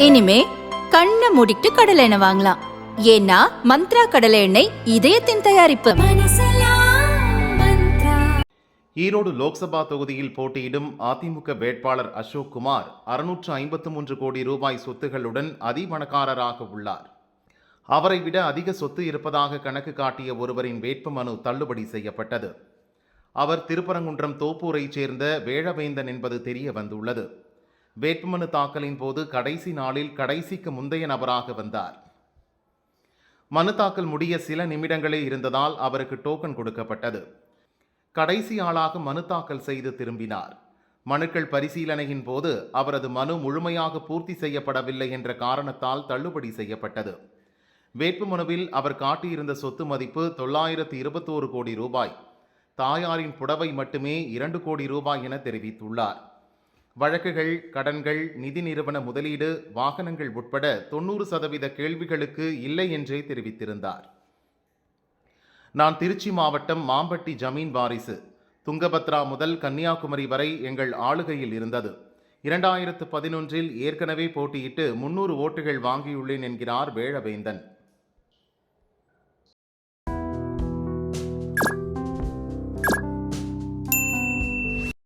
இனிமே கண்ணை மூடிட்டு கடலை எண்ணெய் வாங்கலாம். ஏன்னா மந்த்ரா கடலை எண்ணெய் இதயத்தின் தயாரிப்பு. ஈரோடு லோக்சபா தொகுதியில் போட்டியிடும் அதிமுக வேட்பாளர் அசோக் குமார் 653 கோடி ரூபாய் சொத்துகளுடன் அதிபணக்காரராக உள்ளார். அவரை விட அதிக சொத்து இருப்பதாக கணக்கு காட்டிய ஒருவரின் வேட்புமனு தள்ளுபடி செய்யப்பட்டது. அவர் திருப்பரங்குன்றம் தோப்பூரைச் சேர்ந்த வேழவேந்தன் என்பது தெரிய வந்துள்ளது. வேட்புமனு தாக்கலின் போது கடைசி நாளில் கடைசிக்கு முந்தைய நபராக வந்தார். மனு தாக்கல் முடிய சில நிமிடங்களே இருந்ததால் அவருக்கு டோக்கன் கொடுக்கப்பட்டது. கடைசி ஆளாக மனு தாக்கல் செய்து திரும்பினார். மனுக்கள் பரிசீலனையின் போது அவரது மனு முழுமையாக பூர்த்தி செய்யப்படவில்லை என்ற காரணத்தால் தள்ளுபடி செய்யப்பட்டது. வேட்புமனுவில் அவர் காட்டியிருந்த சொத்து மதிப்பு 921 கோடி ரூபாய். தாயாரின் புடவை மட்டுமே 2 கோடி ரூபாய் என தெரிவித்துள்ளார். வழக்குகள், கடன்கள், நிதி நிறுவன முதலீடு, வாகனங்கள் உட்பட 90% கேள்விகளுக்கு இல்லை என்றே தெரிவித்திருந்தார். நான் திருச்சி மாவட்டம் மாம்பட்டி ஜமீன் வாரிசு. துங்கபத்ரா முதல் கன்னியாகுமரி வரை எங்கள் ஆளுகையில் இருந்தது. 2011இல் ஏற்கனவே போட்டியிட்டு 300 ஓட்டுகள் வாங்கியுள்ளேன் என்கிறார் வேழவேந்தன்.